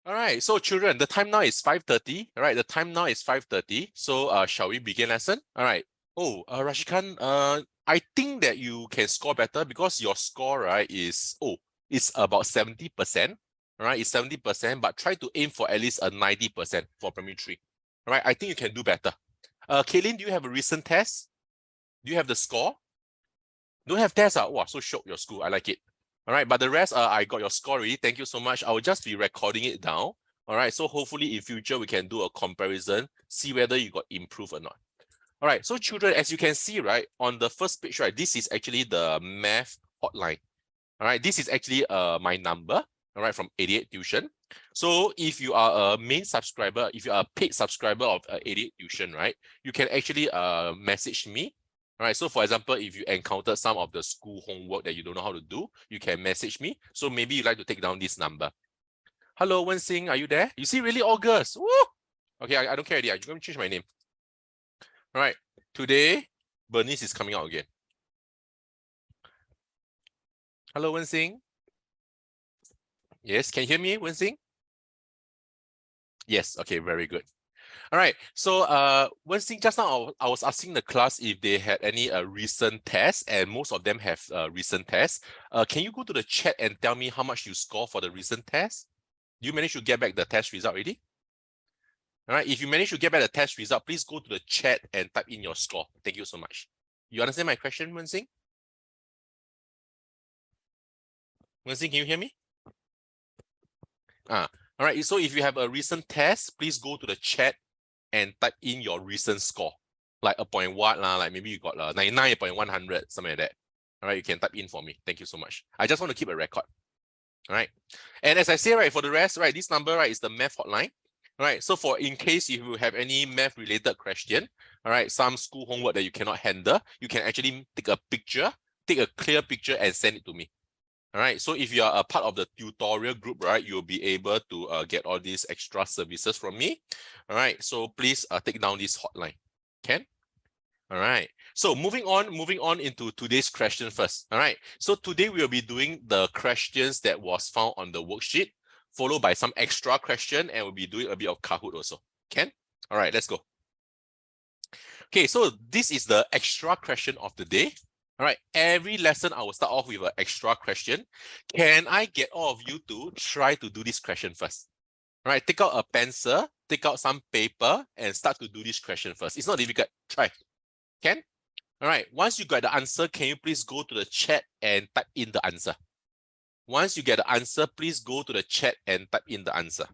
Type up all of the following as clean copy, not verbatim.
All right, so children, the time now is 5:30. All right, the time now is 5:30. So shall we begin lesson? All right. Oh, Rashikan, I think that you can score better because your score, right, it's about 70%. All right, it's 70%, but try to aim for at least a 90% for primary three. All right, I think you can do better. Kaylin, do you have a recent test? Do you have the score? Don't have tests? Wow, so shock your school. I like it. All right, but the rest, I got your score already. Thank you so much. I will just be recording it down. All right, so hopefully in future we can do a comparison, see whether you got improved or not. All right, so children, as you can see, right, on the first page, right, this is actually the math hotline. All right, this is actually my number, all right, from 88 Tuition. So if you are a main subscriber, if you are a paid subscriber of 88 Tuition, right, you can actually message me. All right, so for example, if you encounter some of the school homework that you don't know how to do, you can message me. So maybe you'd like to take down this number. Hello, Wen Xing, are you there? You see, really August. Woo! Okay, I don't care already. I'm going to change my name. All right, today, Bernice is coming out again. Hello, Wen Xing. Yes, can you hear me, Wen Xing? Yes, okay, very good. All right, so one thing just now I was asking the class if they had any recent tests, and most of them have recent tests. Can you go to the chat and tell me how much you score for the recent test? Do you manage to get back the test result already? All right, if you manage to get back the test result, please go to the chat and type in your score. Thank you so much. You understand my question, Wen-Xing? Wen-Xing, can you hear me? All right, so if you have a recent test, please go to the chat and type in your recent score, like a point what lah, like maybe you got 99.100, something like that. All right, you can type in for me. Thank you so much. I just want to keep a record. All right, and as I say, right, for the rest, right, this number, right, is the math hotline. All right, so for in case if you have any math related question, all right, some school homework that you cannot handle, you can actually take a picture, take a clear picture and send it to me. All right, so if you are a part of the tutorial group, right, you'll be able to get all these extra services from me. All right, so please take down this hotline. Can? All right, so moving on into today's question first. All right, so today we'll be doing the questions that was found on the worksheet, followed by some extra question, and we'll be doing a bit of Kahoot also. Can? All right, let's go. Okay, so this is the extra question of the day. All right, every lesson I will start off with an extra question. Can I get all of you to try to do this question first? All right, take out a pencil, take out some paper, and start to do this question first. It's not difficult. Try. Can? All right, once you got the answer, can you please go to the chat and type in the answer? Once you get the answer, please go to the chat and type in the answer.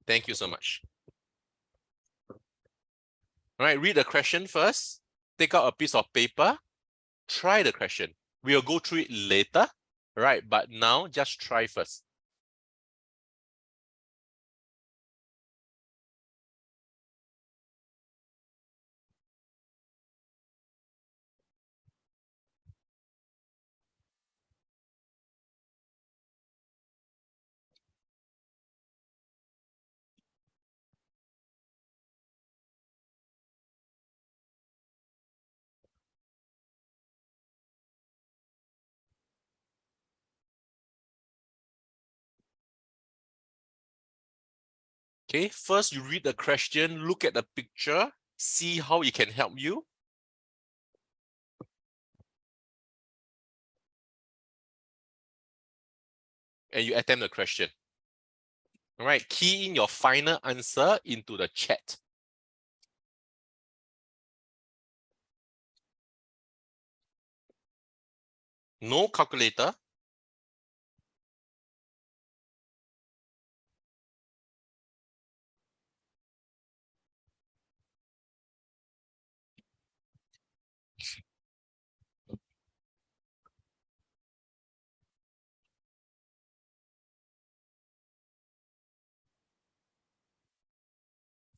Thank you so much. All right, read the question first. Take out a piece of paper. Try the question. We'll go through it later, right? But now just try first. Okay, first you read the question, look at the picture, see how it can help you. And you attempt the question. All right, key in your final answer into the chat. No calculator.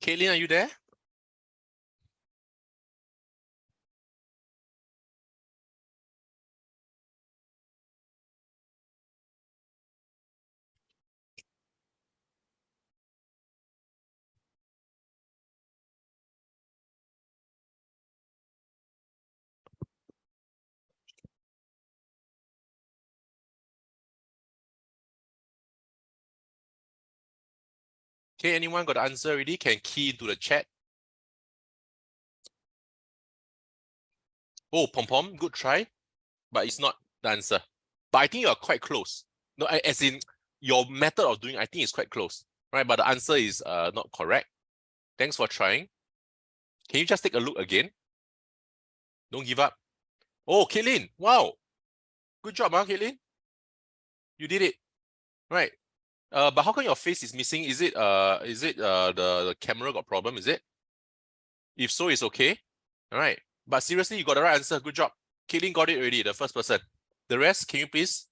Caitlin, are you there? Okay, anyone got the answer already? Can key into the chat. Oh, Pom Pom, good try, but it's not the answer. But I think you're quite close. No, as in your method of doing, I think is quite close, right? But the answer is not correct. Thanks for trying. Can you just take a look again? Don't give up. Oh, Caitlin, wow. Good job, huh, Caitlin? You did it. Right. But how come your face is missing? Is it the camera got problem, is it? If so, it's okay. All right. But seriously, you got the right answer. Good job. Caitlin got it already, the first person. The rest, can you please?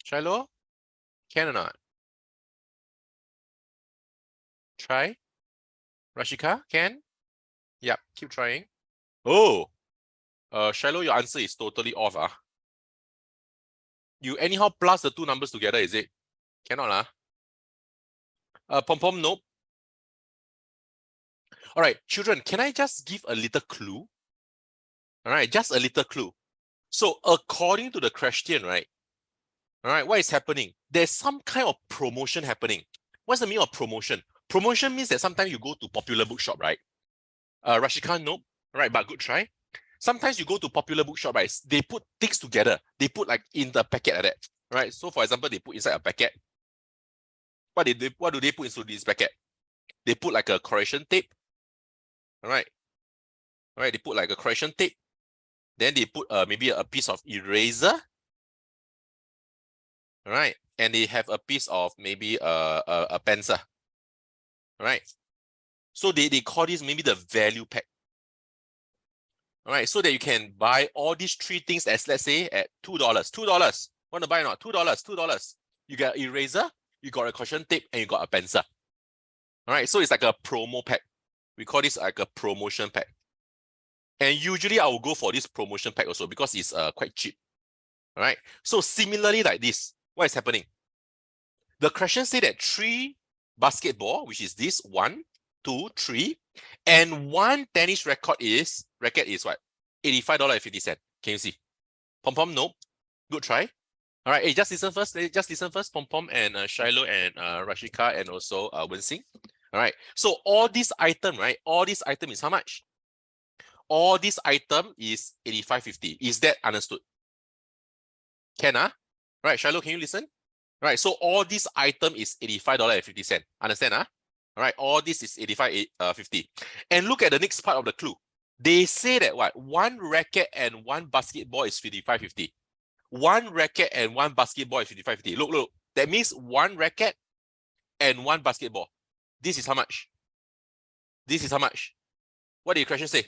Shiloh? Can or not? Try. Rashika, can? Yep, keep trying. Oh, Shiloh, your answer is totally off. You anyhow plus the two numbers together, is it? Cannot. Pom Pom, nope. All right, children, can I just give a little clue? All right, just a little clue. So according to the question, right? All right, what is happening? There's some kind of promotion happening. What's the meaning of promotion? Promotion means that sometimes you go to popular bookshop, right? Rashika, nope. Right, but good try. Sometimes you go to popular bookshop, right? They put things together. They put like in the packet like that, right? So for example, they put inside a packet. What do they put into this packet? They put like a correction tape. All right. All right, they put like a correction tape. Then they put maybe a piece of eraser. All right. And they have a piece of maybe a pencil. All right. So they call this maybe the value pack. All right. So that you can buy all these three things as, let's say, at $2. $2. Want to buy or not? $2. $2. You got eraser, you got a caution tape, and you got a pencil. All right. So it's like a promo pack. We call this like a promotion pack. And usually I will go for this promotion pack also because it's quite cheap. All right. So similarly like this, what is happening? The question say that 3 basketball, which is this 1, 2, 3, and 1 tennis racket is what? $85.50. Can you see? Pom Pom, nope. Good try. All right, hey, just listen first. Just listen first. Pom Pom and Shiloh and Rashika and also Wensing. All right. So all this item, right? All this item is how much? All this item is $85.50. Is that understood? Can Right, Shiloh, can you listen? Right, so all this item is $85.50. Understand? All right, all this is $85.50. And look at the next part of the clue. They say that what? 1 racket and 1 basketball is $55.50. 1 racket and 1 basketball is $55.50. Look. That means 1 racket and 1 basketball. This is how much? This is how much? What did the question say?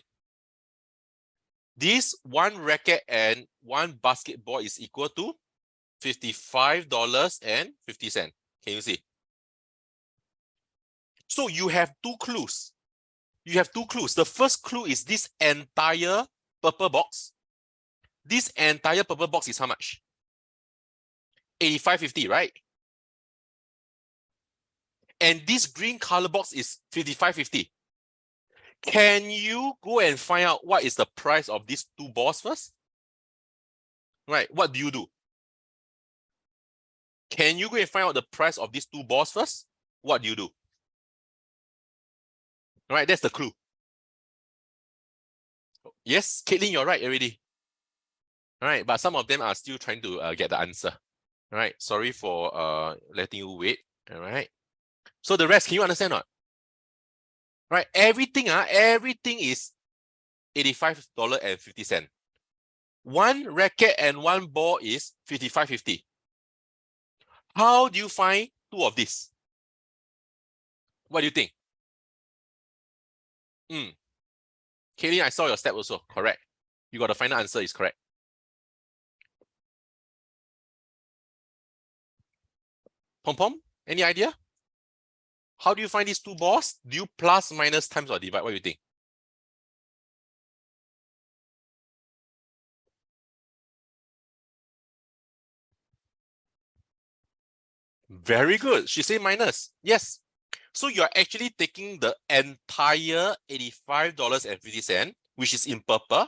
This 1 racket and 1 basketball is equal to $55.50. Can you see? So you have 2 clues. You have 2 clues. The first clue is this entire purple box. This entire purple box is how much? $85.50, right? And this green color box is $55.50. Can you go and find out what is the price of these 2 balls first? Right, what do you do? Can you go and find out the price of these 2 balls first? What do you do? All right, that's the clue. Yes, Caitlin, you're right already. All right, but some of them are still trying to get the answer. All right, sorry for letting you wait. All right. So the rest, can you understand or not? Right, everything is $85.50. 1 racket and 1 ball is $55.50. How do you find 2 of these? What do you think? Kaylin, I saw your step also. Correct. You got the final answer is correct. Pom Pom, any idea? How do you find these 2 balls? Do you plus, minus, times, or divide? What do you think? Very good. She said minus. Yes. So you're actually taking the entire $85.50, which is in purple,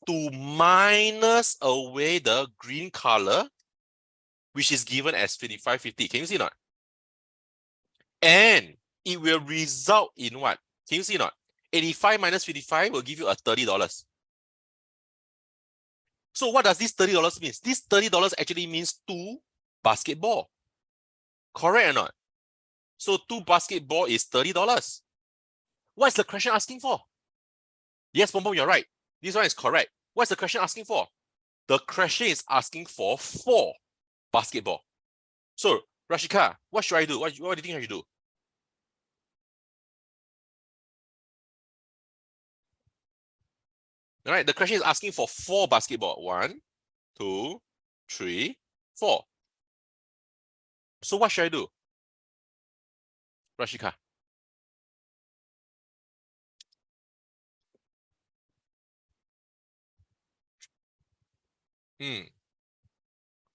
to minus away the green color, which is given as 55.50. Can you see not? And it will result in what? Can you see not? 85 minus 55 will give you a $30. So what does this $30 mean? This $30 actually means 2 basketball. Correct or not? So 2 basketball is $30. What is the question asking for? Yes, Pom Pom, you're right. This one is correct. What's the question asking for? The question is asking for 4 basketball. So, Rashika, what should I do? What do you think I should do? All right, the question is asking for 4 basketball. 1, 2, 3, 4. So what should I do? Rashika.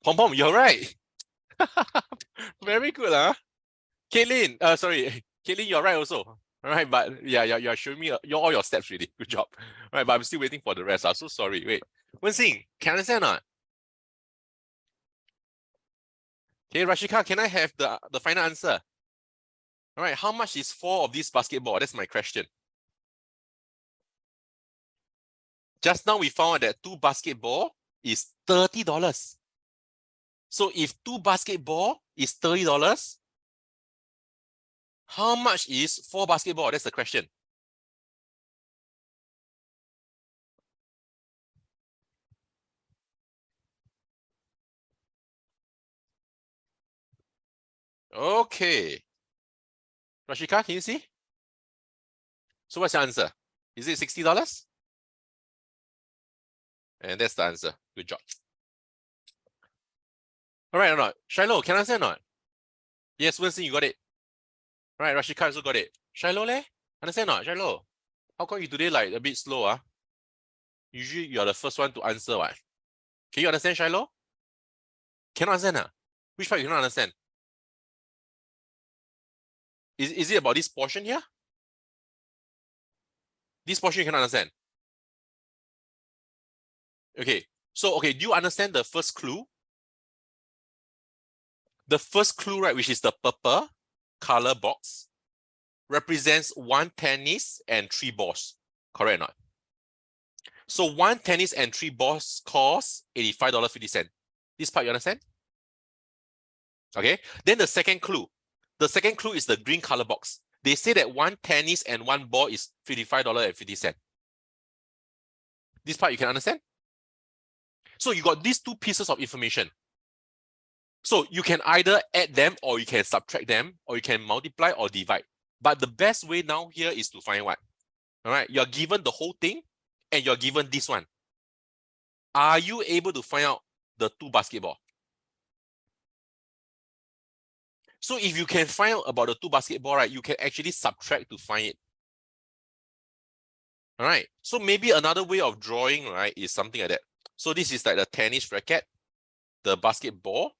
Pom Pom, you're right. Very good, huh? Caitlin, Caitlin, you're right also. All right, but yeah, you're showing me all your steps really. Good job. All right, but I'm still waiting for the rest. I'm so sorry. Wait, Wen-Xing, can you understand or not? Okay, Rashika, can I have the final answer? All right, how much is 4 of this basketball? That's my question. Just now we found out that 2 basketball is $30. So if 2 basketball is $30, how much is 4 basketball? That's the question. Okay. Rashika, can you see? So what's your answer? Is it $60? And that's the answer. Good job. All right or not? Shiloh, can I answer or not? Yes, Wen-Xing, you got it. All right, Rashika also got it. Shiloh, leh? Understand or not? Shiloh, how come you today like a bit slow? Usually you're the first one to answer. What? Can you understand, Shiloh? Cannot understand? Which part you cannot understand? Is it about this portion here? This portion you cannot understand. Okay, so do you understand the first clue? The first clue, right, which is the purple color box, represents 1 tennis and 3 balls. Correct or not? So 1 tennis and 3 balls costs $85.50. This part you understand? Okay, then the second clue. The second clue is the green color box. They say that 1 tennis and 1 ball is $55.50. This part you can understand? So you got these 2 pieces of information. So you can either add them or you can subtract them or you can multiply or divide. But the best way now here is to find what? All right, you're given the whole thing and you're given this one. Are you able to find out the 2 basketball? So if you can find out about the 2 basketball, right, you can actually subtract to find it. All right, so maybe another way of drawing, right, is something like that. So this is like the tennis racket, the basketball,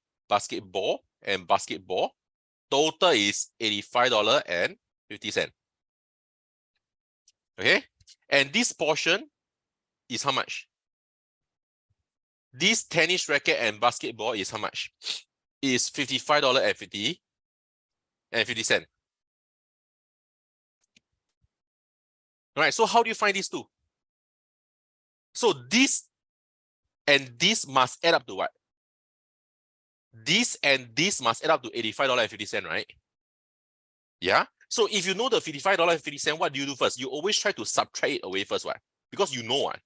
and basketball. Total is $85.50. Okay, and this portion is how much? This tennis racket and basketball is how much? Is $55.50. All right, so how do you find these 2? So this and this must add up to what? This and this must add up to $85.50, right? Yeah. So if you know the $55.50, what do you do first? You always try to subtract it away first, right? Because you know what?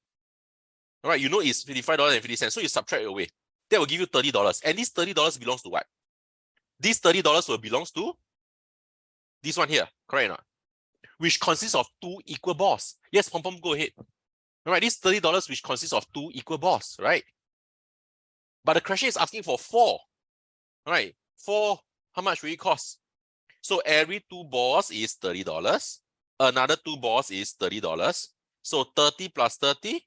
All right, you know it's $55.50, so you subtract it away. That will give you $30. And this $30 belongs to what? This $30 will belongs to this one here, correct or not? Which consists of 2 equal balls. Yes, Pom Pom, go ahead. All right, this $30 which consists of 2 equal balls, right? But the question is asking for 4. All right, 4, how much will it cost? So every 2 balls is $30. Another 2 balls is $30. So 30 plus 30,